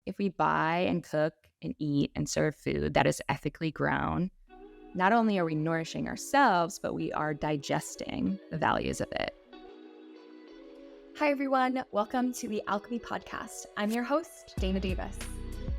if we buy and cook and eat and serve food that is ethically grown, not only are we nourishing ourselves, but we are digesting the values of it. Hi, everyone. Welcome to the Alchemie Podcast. I'm your host, Dana Davis.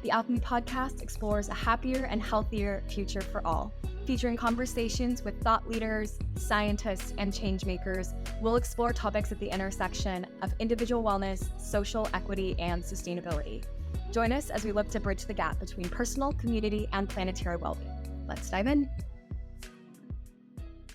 The Alchemie Podcast explores a happier and healthier future for all. Featuring conversations with thought leaders, scientists, and change makers, we'll explore topics at the intersection of individual wellness, social equity, and sustainability. Join us as we look to bridge the gap between personal, community, and planetary well-being. Let's dive in.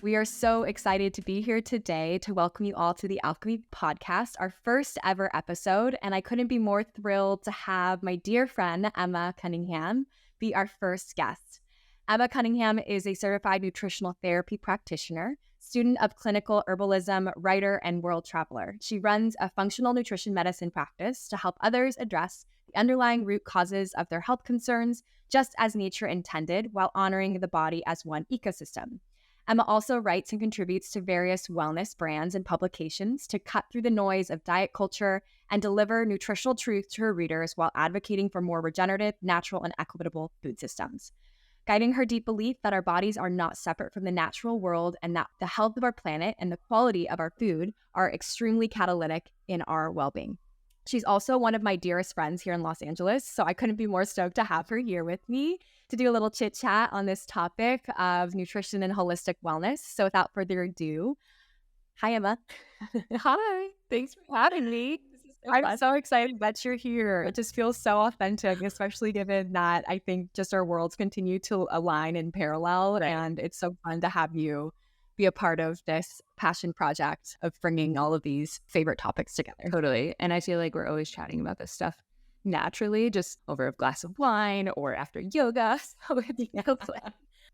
We are so excited to be here today to welcome you all to the Alchemie Podcast, our first ever episode, and I couldn't be more thrilled to have my dear friend, Emma Cunningham, be our first guest. Emma Cunningham is a certified nutritional therapy practitioner, student of clinical herbalism, writer, and world traveler. She runs a functional nutrition medicine practice to help others address the underlying root causes of their health concerns, just as nature intended, while honoring the body as one ecosystem. Emma also writes and contributes to various wellness brands and publications to cut through the noise of diet culture and deliver nutritional truth to her readers while advocating for more regenerative, natural, and equitable food systems. Guiding her deep belief that our bodies are not separate from the natural world and that the health of our planet and the quality of our food are extremely catalytic in our well-being. She's also one of my dearest friends here in Los Angeles, so I couldn't be more stoked to have her here with me to do a little chit chat on this topic of nutrition and holistic wellness. So without further ado, hi, Emma. Hi, thanks for having me. I'm so excited that you're here. It just feels so authentic, especially given that I think just our worlds continue to align in parallel. Right. And it's so fun to have you be a part of this passion project of bringing all of these favorite topics together. Totally. And I feel like we're always chatting about this stuff naturally, just over a glass of wine or after yoga. So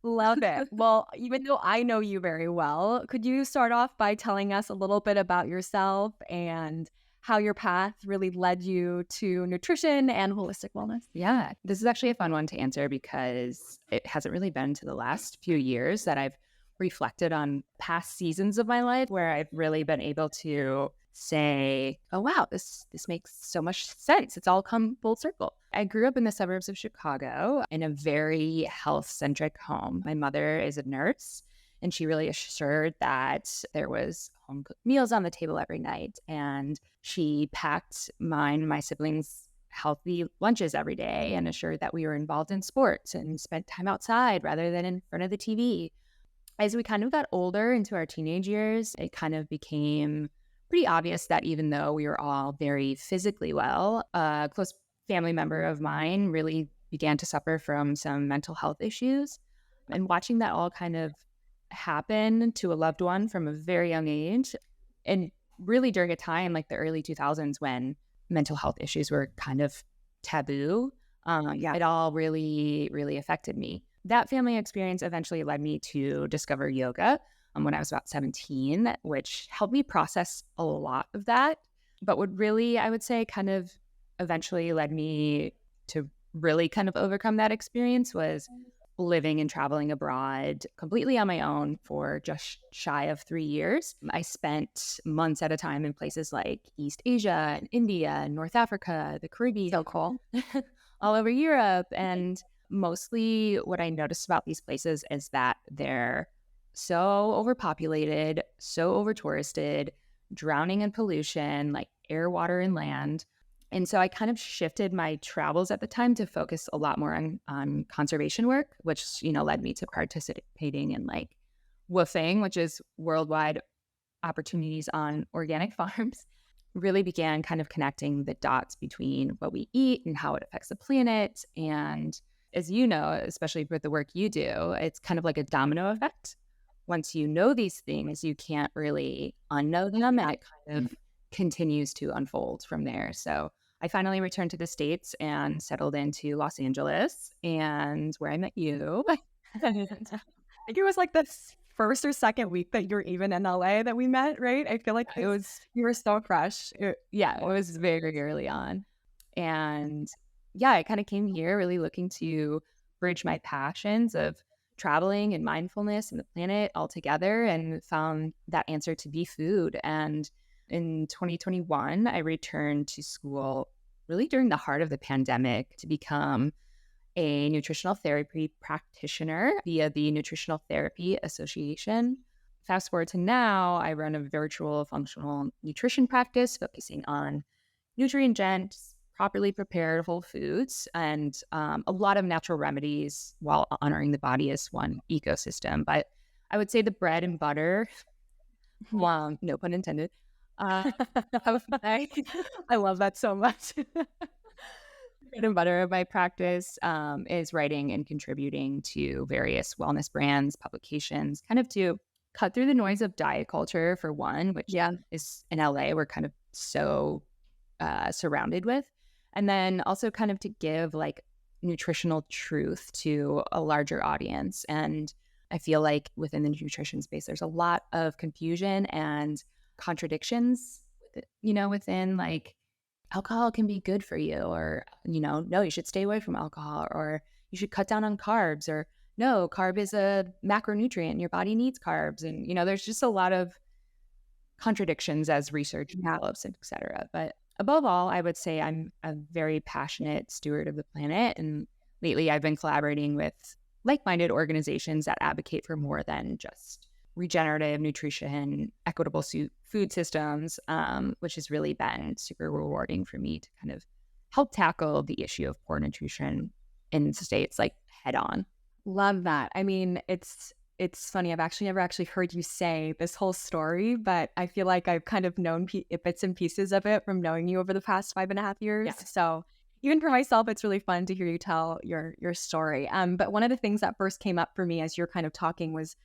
Love it. Well, even though I know you very well, could you start off by telling us a little bit about yourself and how your path really led you to nutrition and holistic wellness? Yeah, this is actually a fun one to answer because it hasn't really been to the last few years that I've reflected on past seasons of my life where I've really been able to say, oh, wow, this makes so much sense. It's all come full circle. I grew up in the suburbs of Chicago in a very health-centric home. My mother is a nurse, and she really assured that there was home-cooked meals on the table every night. And she packed mine and my siblings healthy lunches every day and assured that we were involved in sports and spent time outside rather than in front of the TV. As we kind of got older into our teenage years, it kind of became pretty obvious that even though we were all very physically well, a close family member of mine really began to suffer from some mental health issues. And watching that all kind of happen to a loved one from a very young age, and really during a time like the early 2000s when mental health issues were kind of taboo, it all really, really affected me. That family experience eventually led me to discover yoga when I was about 17, which helped me process a lot of that. But what really, I would say, kind of eventually led me to really kind of overcome that experience was living and traveling abroad completely on my own for just shy of 3 years. I spent months at a time in places like East Asia and India and North Africa, the Caribbean. So cool. All over Europe. And mostly what I noticed about these places is that they're so overpopulated, so over-touristed, drowning in pollution, like air, water, and land. And so I kind of shifted my travels at the time to focus a lot more on conservation work, which, led me to participating in like WWOOFing, which is worldwide opportunities on organic farms. Really began kind of connecting the dots between what we eat and how it affects the planet. And as you know, especially with the work you do, it's kind of like a domino effect. Once you know these things, you can't really unknow them, and it kind of continues to unfold from there. So I finally returned to the States and settled into Los Angeles, and where I met you. I think it was like the first or second week that you were even in LA that we met, right? I feel like you were so fresh. It was very early on. And yeah, I kind of came here really looking to bridge my passions of traveling and mindfulness and the planet all together, and found that answer to be food. And in 2021, I returned to school really during the heart of the pandemic to become a nutritional therapy practitioner via the Nutritional Therapy Association. Fast forward to now, I run a virtual functional nutrition practice focusing on nutrient dense, properly prepared whole foods, and a lot of natural remedies while honoring the body as one ecosystem. But I would say the bread and butter, well, no pun intended. I, I love that so much. Bread and butter of my practice is writing and contributing to various wellness brands, publications, kind of to cut through the noise of diet culture, for one, which is in LA, we're kind of so surrounded with. And then also kind of to give like nutritional truth to a larger audience. And I feel like within the nutrition space, there's a lot of confusion and contradictions, within like alcohol can be good for you, or, no, you should stay away from alcohol, or you should cut down on carbs, or no, carb is a macronutrient and your body needs carbs. And, there's just a lot of contradictions as research develops, et cetera. But above all, I would say I'm a very passionate steward of the planet. And lately I've been collaborating with like-minded organizations that advocate for more than just regenerative nutrition, equitable food systems, which has really been super rewarding for me to kind of help tackle the issue of poor nutrition in the States, like head on. Love that. I mean, it's funny. I've actually never heard you say this whole story, but I feel like I've kind of known bits and pieces of it from knowing you over the past 5.5 years. Yeah. So even for myself, it's really fun to hear you tell your story. But one of the things that first came up for me as you're kind of talking was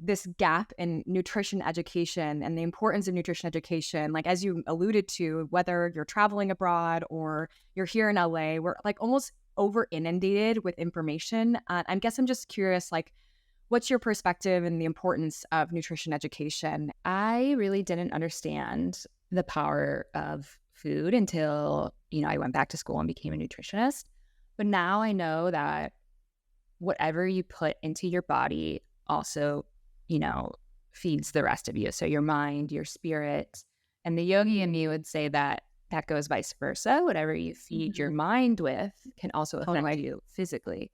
this gap in nutrition education and the importance of nutrition education. Like, as you alluded to, whether you're traveling abroad or you're here in LA, we're like almost over inundated with information. I guess I'm just curious, like, what's your perspective and the importance of nutrition education? I really didn't understand the power of food until, I went back to school and became a nutritionist. But now I know that whatever you put into your body also, feeds the rest of you. So your mind, your spirit, and the yogi in me would say that goes vice versa. Whatever you feed your mind with can also affect you physically.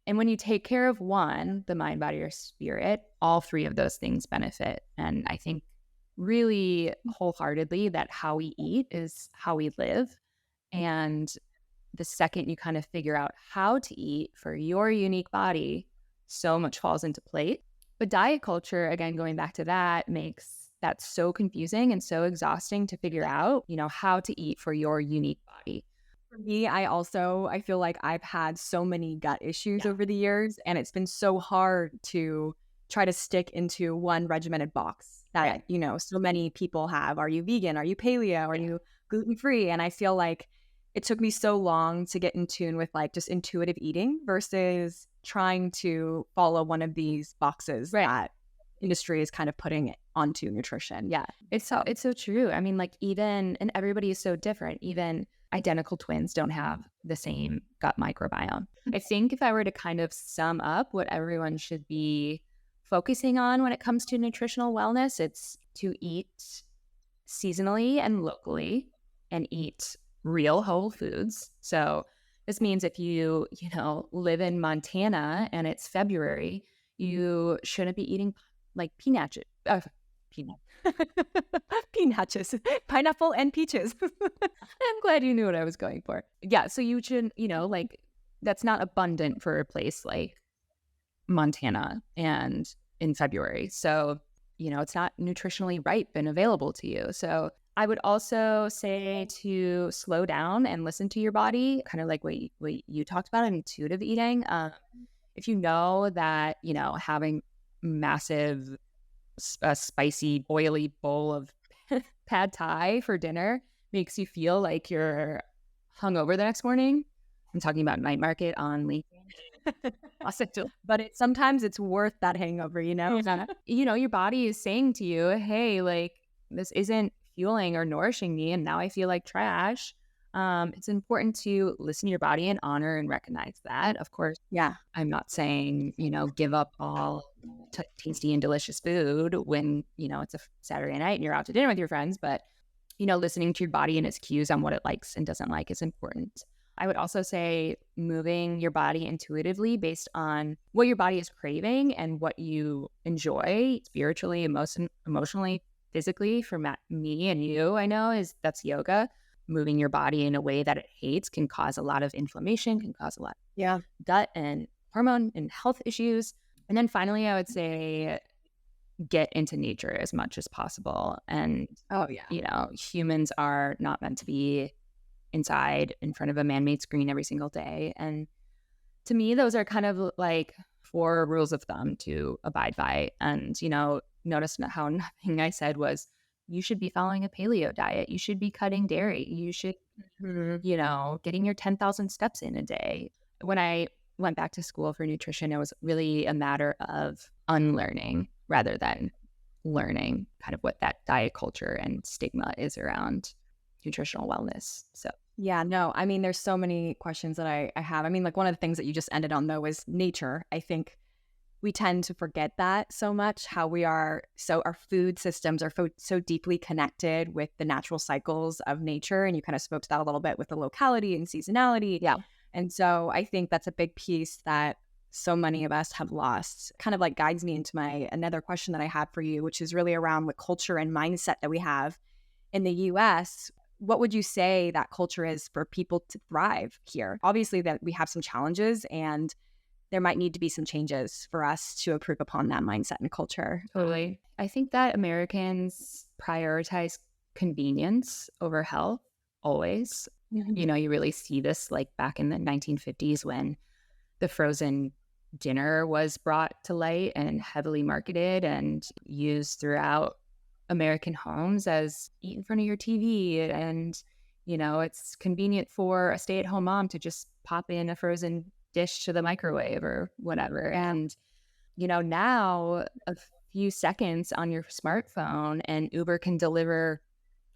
And when you take care of one, the mind, body, or spirit, all three of those things benefit. And I think really wholeheartedly that how we eat is how we live. And the second you kind of figure out how to eat for your unique body, so much falls into place. But diet culture, again, going back to that, makes that so confusing and so exhausting to figure out, how to eat for your unique body. For me, I feel like I've had so many gut issues over the years, and it's been so hard to try to stick into one regimented box that, so many people have. Are you vegan? Are you paleo? Are you gluten-free? And I feel like it took me so long to get in tune with like just intuitive eating versus trying to follow one of these boxes that industry is kind of putting onto nutrition. Yeah, it's so true. I mean, like, and everybody is so different. Even identical twins don't have the same gut microbiome. I think if I were to kind of sum up what everyone should be focusing on when it comes to nutritional wellness, it's to eat seasonally and locally and eat real whole foods. So this means if you, live in Montana and it's February, you shouldn't be eating like peanuts, pineapple and peaches. I'm glad you knew what I was going for. Yeah. So you should, like, that's not abundant for a place like Montana and in February. So, it's not nutritionally ripe and available to you. So I would also say to slow down and listen to your body, kind of like what you talked about, intuitive eating. If you know that, having massive, spicy, oily bowl of pad thai for dinner makes you feel like you're hungover the next morning. I'm talking about night market on LinkedIn. But sometimes it's worth that hangover, Your body is saying to you, hey, like, this isn't fueling or nourishing me, and now I feel like trash. It's important to listen to your body and honor and recognize that. Of course, I'm not saying, give up all tasty and delicious food when, it's a Saturday night and you're out to dinner with your friends, but listening to your body and its cues on what it likes and doesn't like is important. I would also say moving your body intuitively based on what your body is craving and what you enjoy spiritually, emotionally, physically. For me and you, I know that's yoga. Moving your body in a way that it hates can cause a lot of inflammation, can cause a lot of gut and hormone and health issues. And then finally, I would say get into nature as much as possible. And, humans are not meant to be inside in front of a man-made screen every single day. And to me, those are kind of like 4 rules of thumb to abide by. And, notice how nothing I said was, you should be following a paleo diet. You should be cutting dairy. You should, getting your 10,000 steps in a day. When I went back to school for nutrition, it was really a matter of unlearning rather than learning kind of what that diet culture and stigma is around nutritional wellness. So yeah, no, I mean, there's so many questions that I have. I mean, like one of the things that you just ended on though was nature. I think we tend to forget that so much, how our food systems are so deeply connected with the natural cycles of nature. And you kind of spoke to that a little bit with the locality and seasonality. Yeah. And so I think that's a big piece that so many of us have lost. Kind of like guides me into another question that I had for you, which is really around the culture and mindset that we have in the US. What would you say that culture is for people to thrive here? Obviously that we have some challenges and there might need to be some changes for us to improve upon that mindset and culture. Totally. I think that Americans prioritize convenience over health always. Mm-hmm. You really see this like back in the 1950s when the frozen dinner was brought to light and heavily marketed and used throughout American homes as eat in front of your TV. And, it's convenient for a stay-at-home mom to just pop in a frozen dish to the microwave or whatever. And, now a few seconds on your smartphone and Uber can deliver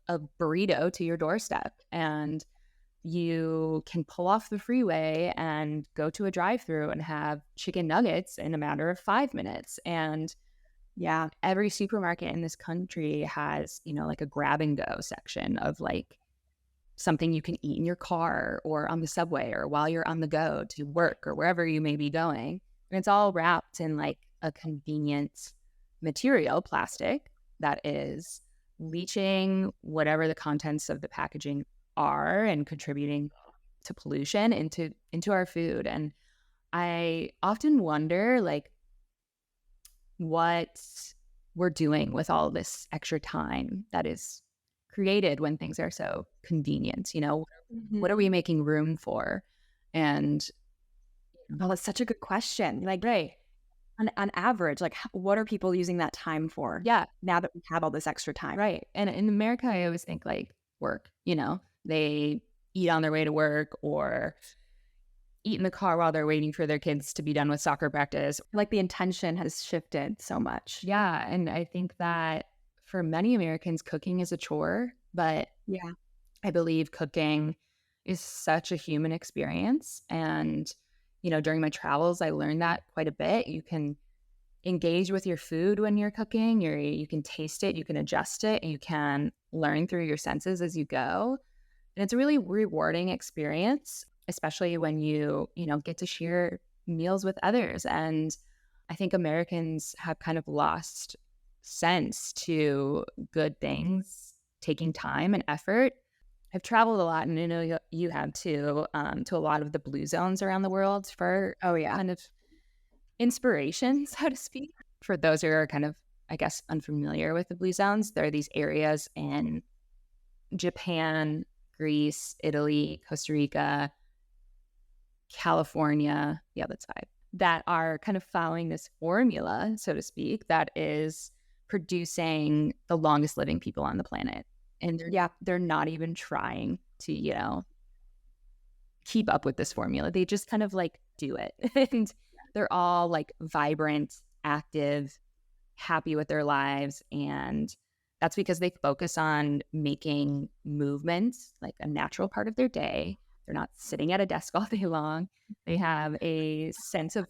a burrito to your doorstep. And you can pull off the freeway and go to a drive-through and have chicken nuggets in a matter of 5 minutes. And yeah, every supermarket in this country has, like a grab and go section of like something you can eat in your car or on the subway or while you're on the go to work or wherever you may be going. And it's all wrapped in like a convenient material, plastic, that is leaching whatever the contents of the packaging are and contributing to pollution into our food. And I often wonder like what we're doing with all this extra time that is created when things are so convenient. Mm-hmm. What are we making room for? And well, that's such a good question. Like, right. On average, like what are people using that time for? Yeah. Now that we have all this extra time. Right. And in America, I always think like work, they eat on their way to work or eat in the car while they're waiting for their kids to be done with soccer practice. Like the intention has shifted so much. Yeah. And I think that for many Americans, cooking is a chore, but yeah, I believe cooking is such a human experience. And, during my travels, I learned that quite a bit. You can engage with your food when you're cooking. You can taste it, you can adjust it, and you can learn through your senses as you go. And it's a really rewarding experience, especially when you get to share meals with others. And I think Americans have kind of lost sense to good things taking time and effort. I've traveled a lot, and I know you have too, to a lot of the blue zones around the world for kind of inspiration, so to speak. For those who are kind of, I guess, unfamiliar with the blue zones, there are these areas in Japan, Greece, Italy, Costa Rica, California, yeah, that's 5, that are kind of following this formula, so to speak, that is producing the longest living people on the planet. And they're not even trying to, keep up with this formula. They just kind of like do it. And they're all like vibrant, active, happy with their lives. And that's because they focus on making movement like a natural part of their day. They're not sitting at a desk all day long. They have a sense of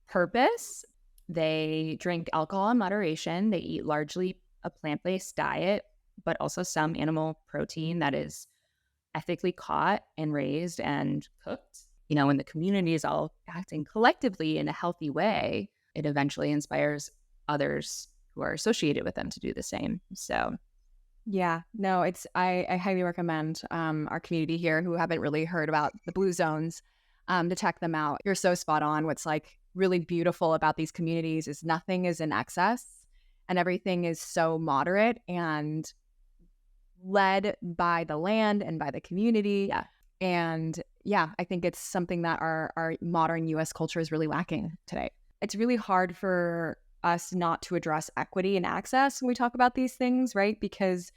purpose. They drink alcohol in moderation. They eat largely a plant-based diet. but also some animal protein that is ethically caught and raised and cooked. When the community is all acting collectively in a healthy way, it eventually inspires others who are associated with them to do the same. So yeah, no, I highly recommend our community here who haven't really heard about the blue zones to check them out. You're so spot on. What's like really beautiful about these communities is nothing is in excess and everything is so moderate and led by the land and by the community. yeah, And yeah, I think it's something that our modern US culture is really lacking today. It's really hard for us not to address equity and access when we talk about these things, right? Because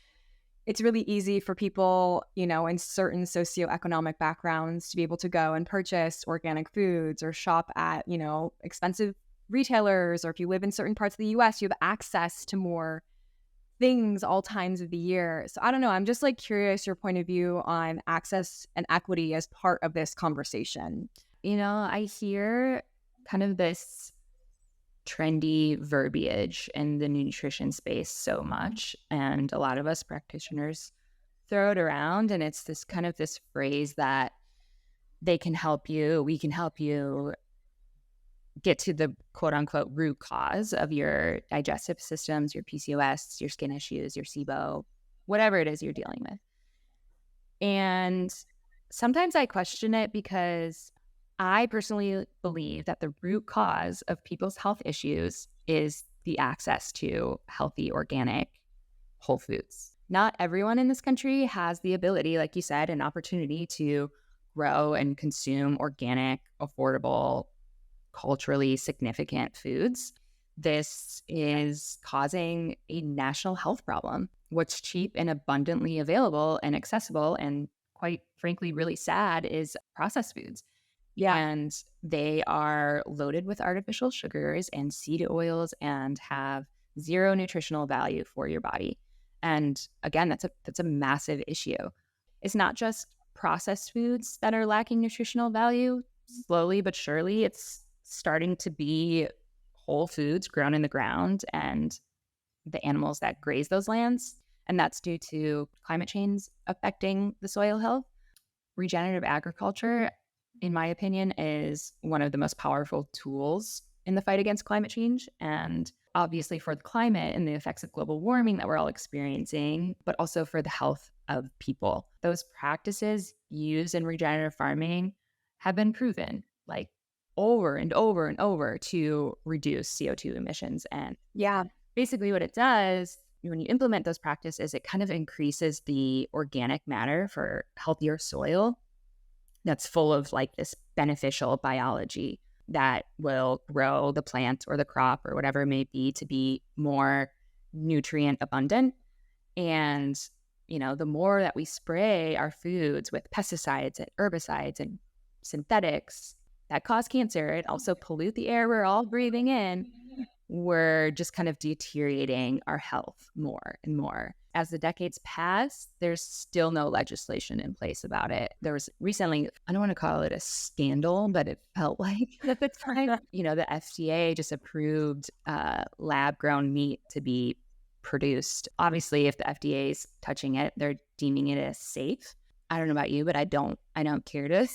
it's really easy for people, in certain socioeconomic backgrounds to be able to go and purchase organic foods or shop at, expensive retailers. Or if you live in certain parts of the US, you have access to more things all times of the year. So I don't know. I'm just like curious your point of view on access and equity as part of this conversation. I hear kind of this trendy verbiage in the nutrition space so much. And a lot of us practitioners throw it around. And it's this kind of this phrase that they can help you, we can help you get to the quote unquote root cause of your digestive systems, your PCOS, your skin issues, your SIBO, whatever it is you're dealing with. And sometimes I question it because I personally believe that the root cause of people's health issues is the access to healthy, organic, whole foods. Not everyone in this country has the ability, like you said, an opportunity to grow and consume organic, affordable, culturally significant foods. This is causing a national health problem. What's cheap and abundantly available and accessible and quite frankly really sad is processed foods. Yeah. And they are loaded with artificial sugars and seed oils and have zero nutritional value for your body. And again, that's a massive issue. It's not just processed foods that are lacking nutritional value. Slowly but surely, it's starting to be whole foods grown in the ground and the animals that graze those lands. And that's due to climate change affecting the soil health. Regenerative agriculture, in my opinion, is one of the most powerful tools in the fight against climate change. And obviously for the climate and the effects of global warming that we're all experiencing, but also for the health of people. Those practices used in regenerative farming have been proven like over and over and over to reduce CO2 emissions. And Yeah. basically what it does when you implement those practices, it kind of increases the organic matter for healthier soil that's full of like this beneficial biology that will grow the plant or the crop or whatever it may be to be more nutrient abundant. And, the more that we spray our foods with pesticides and herbicides and synthetics that cause cancer and also pollute the air we're all breathing in, we're just kind of deteriorating our health more and more. As the decades pass, there's still no legislation in place about it. There was recently, I don't want to call it a scandal, but it felt like at the time, the FDA just approved lab-grown meat to be produced. Obviously, if the FDA is touching it, they're deeming it as safe. I don't know about you, but I don't care to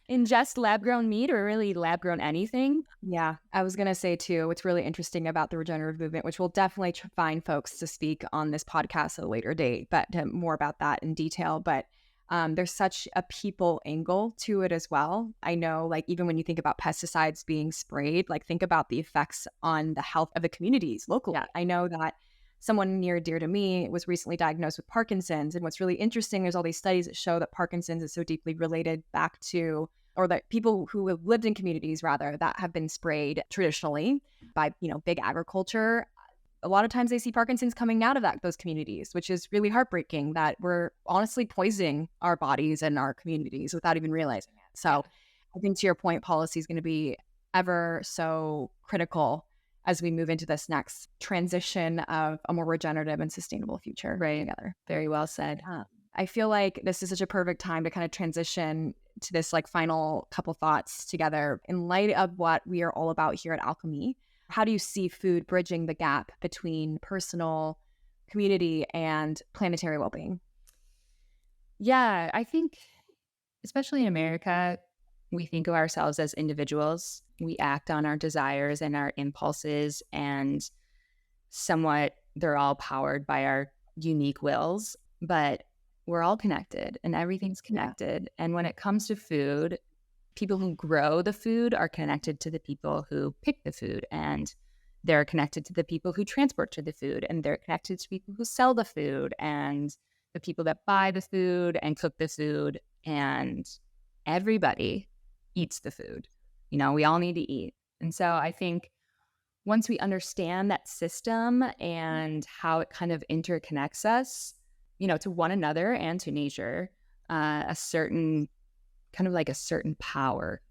ingest lab-grown meat or really lab-grown anything. Yeah, I was going to say too, what's really interesting about the regenerative movement, which we'll definitely find folks to speak on this podcast at a later date, but more about that in detail. But there's such a people angle to it as well. I know, like, even when you think about pesticides being sprayed, like, think about the effects on the health of the communities locally. Yeah. I know that someone near dear to me was recently diagnosed with Parkinson's. And what's really interesting, there's all these studies that show that Parkinson's is so deeply related back to, or that people who have lived in communities rather that have been sprayed traditionally by, big agriculture, a lot of times they see Parkinson's coming out of those communities, which is really heartbreaking that we're honestly poisoning our bodies and our communities without even realizing it. So I think to your point, policy is going to be ever so critical as we move into this next transition of a more regenerative and sustainable future together. Very well said. I feel like this is such a perfect time to kind of transition to this like final couple thoughts together in light of what we are all about here at Alchemie. How do you see food bridging the gap between personal, community and planetary well-being? Yeah, I think, especially in America, we think of ourselves as individuals. We act on our desires and our impulses, and somewhat they're all powered by our unique wills, but we're all connected and everything's connected. And when it comes to food, people who grow the food are connected to the people who pick the food, and they're connected to the people who transport to the food, and they're connected to people who sell the food, and the people that buy the food and cook the food, and everybody eats the food. We all need to eat. And so I think once we understand that system and how it kind of interconnects us, to one another and to nature, a certain power,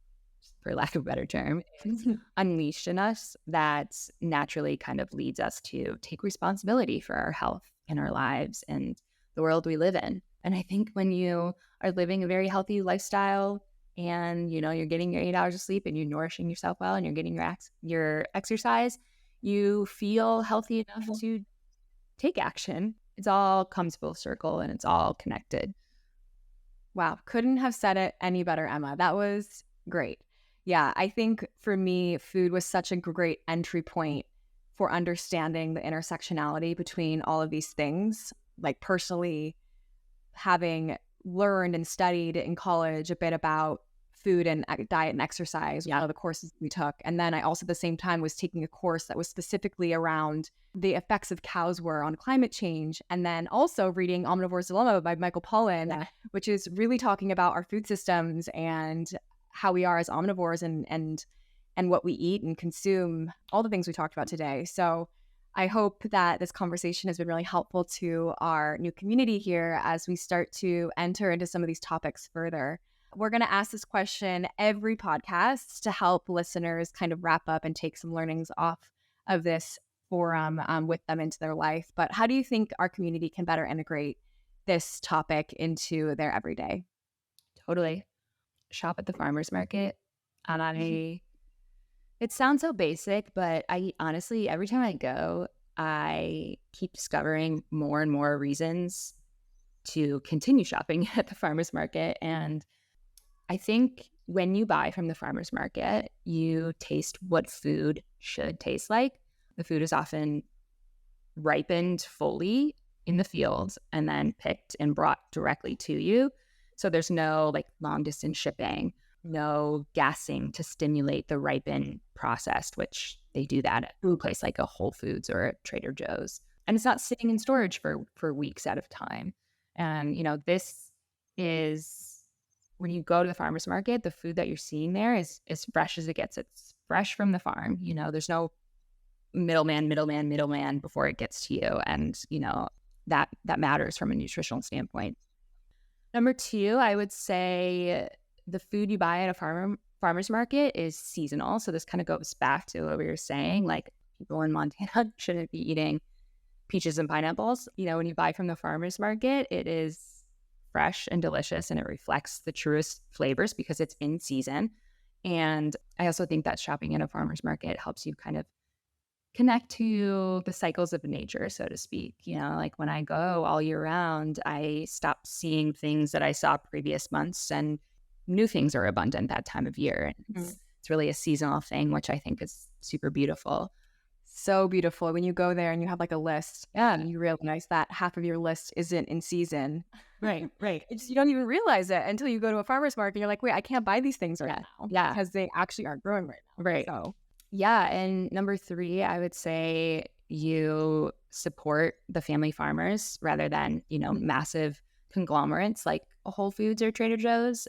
for lack of a better term, is unleashed in us that naturally kind of leads us to take responsibility for our health and our lives and the world we live in. And I think when you are living a very healthy lifestyle and, you're getting your 8 hours of sleep and you're nourishing yourself well and you're getting your exercise, you feel healthy enough to take action. It all comes full circle and it's all connected. Wow. Couldn't have said it any better, Emma. That was great. Yeah. I think for me, food was such a great entry point for understanding the intersectionality between all of these things. Like personally, having learned and studied in college a bit about food and diet and exercise, one of the courses we took. And then I also at the same time was taking a course that was specifically around the effects of cows were on climate change. And then also reading Omnivore's Dilemma by Michael Pollan, which is really talking about our food systems and how we are as omnivores and what we eat and consume, all the things we talked about today. So I hope that this conversation has been really helpful to our new community here as we start to enter into some of these topics further. We're going to ask this question every podcast to help listeners kind of wrap up and take some learnings off of this forum with them into their life. But how do you think our community can better integrate this topic into their everyday? Totally. Shop at the farmer's market. And it sounds so basic, but I honestly, every time I go, I keep discovering more and more reasons to continue shopping at the farmer's market. And I think when you buy from the farmer's market, you taste what food should taste like. The food is often ripened fully in the fields and then picked and brought directly to you. So there's no long distance shipping, no gassing to stimulate the ripen process, which they do that at a place like a Whole Foods or a Trader Joe's. And it's not sitting in storage for weeks at a time. And, this is when you go to the farmer's market, the food that you're seeing there is as fresh as it gets. It's fresh from the farm. There's no middleman before it gets to you. And, that matters from a nutritional standpoint. Number two, I would say the food you buy at a farmer's market is seasonal. So this kind of goes back to what we were saying, people in Montana shouldn't be eating peaches and pineapples. When you buy from the farmer's market, it is fresh and delicious and it reflects the truest flavors because it's in season. And I also think that shopping at a farmer's market helps you kind of connect to the cycles of nature, so to speak. When I go all year round, I stop seeing things that I saw previous months and new things are abundant that time of year. And it's really a seasonal thing, which I think is super beautiful. So beautiful when you go there and you have a list and you realize that half of your list isn't in season. Right. You don't even realize it until you go to a farmer's market and you're like, wait, I can't buy these things right now. Yeah. Because they actually aren't growing right now. Right. So yeah. And number three, I would say you support the family farmers rather than, massive conglomerates like a Whole Foods or Trader Joe's.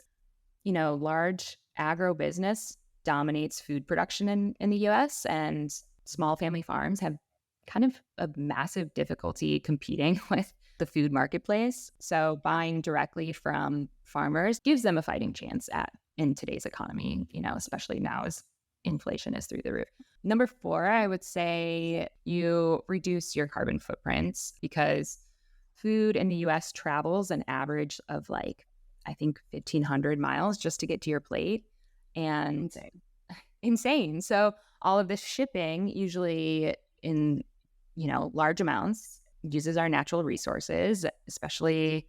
Large agro business dominates food production in the US, and small family farms have kind of a massive difficulty competing with the food marketplace. So buying directly from farmers gives them a fighting chance in today's economy, especially now as inflation is through the roof. Number four, I would say you reduce your carbon footprints because food in the US travels an average of I think 1,500 miles just to get to your plate. And insane. So all of this shipping, usually in, large amounts, uses our natural resources, especially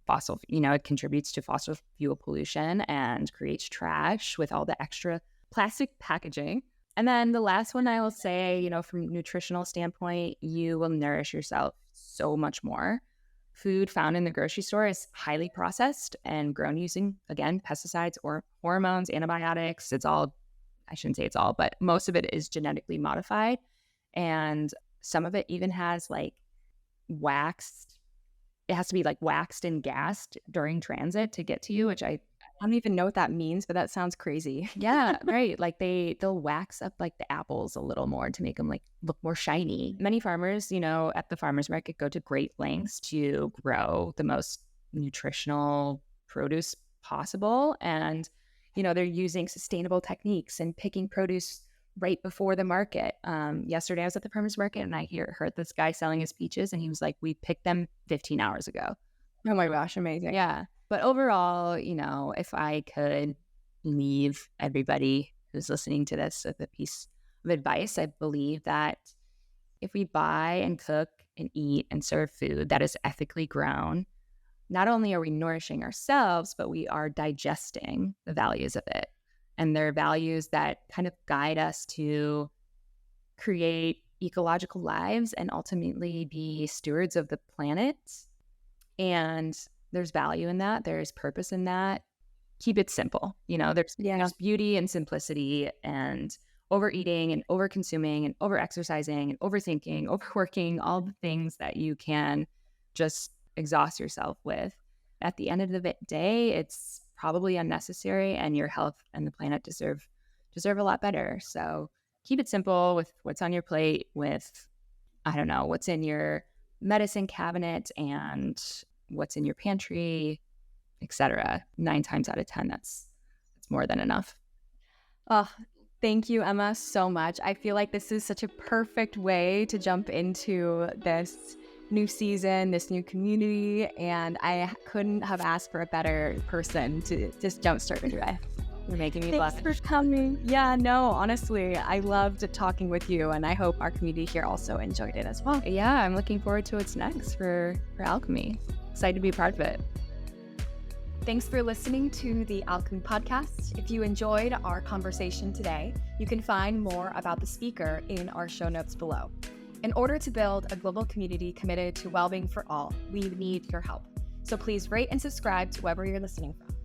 fossil, it contributes to fossil fuel pollution and creates trash with all the extra plastic packaging. And then the last one I will say, from a nutritional standpoint, you will nourish yourself so much more. Food found in the grocery store is highly processed and grown using, again, pesticides or hormones, antibiotics. I shouldn't say it's all, but most of it is genetically modified. And some of it even has like it has to be like waxed and gassed during transit to get to you, which I don't even know what that means, but that sounds crazy. Yeah, right. Like they'll wax up like the apples a little more to make them like look more shiny. Many farmers, at the farmers market go to great lengths to grow the most nutritional produce possible. And, they're using sustainable techniques and picking produce right before the market. Yesterday I was at the farmers market and I heard this guy selling his peaches and he was like, we picked them 15 hours ago. Oh my gosh, amazing. Yeah. But overall, if I could leave everybody who's listening to this with a piece of advice, I believe that if we buy and cook and eat and serve food that is ethically grown, not only are we nourishing ourselves, but we are digesting the values of it. And they're values that kind of guide us to create ecological lives and ultimately be stewards of the planet. And there's value in that. There's purpose in that. Keep it simple. There's beauty and simplicity, and overeating and overconsuming and overexercising and overthinking, overworking, all the things that you can just exhaust yourself with. At the end of the day, it's probably unnecessary, and your health and the planet deserve a lot better. So keep it simple with what's on your plate, with, what's in your medicine cabinet and what's in your pantry, etc. 9 times out of 10, that's more than enough. Oh, thank you, Emma, so much. I feel like this is such a perfect way to jump into this new season, this new community, and I couldn't have asked for a better person to just jumpstart it with. You're making me blush. Thanks for coming. Yeah, no, honestly, I loved talking with you, and I hope our community here also enjoyed it as well. Yeah, I'm looking forward to what's next for Alchemie. Excited to be a part of it. Thanks for listening to the Alchemie Podcast. If you enjoyed our conversation today, you can find more about the speaker in our show notes below. In order to build a global community committed to well-being for all, we need your help. So please rate and subscribe to wherever you're listening from.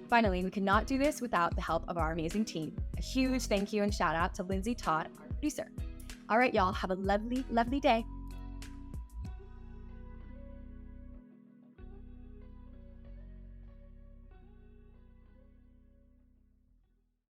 Finally, we could not do this without the help of our amazing team. A huge thank you and shout out to Lindsay Todd, our producer. All right, y'all, have a lovely, lovely day.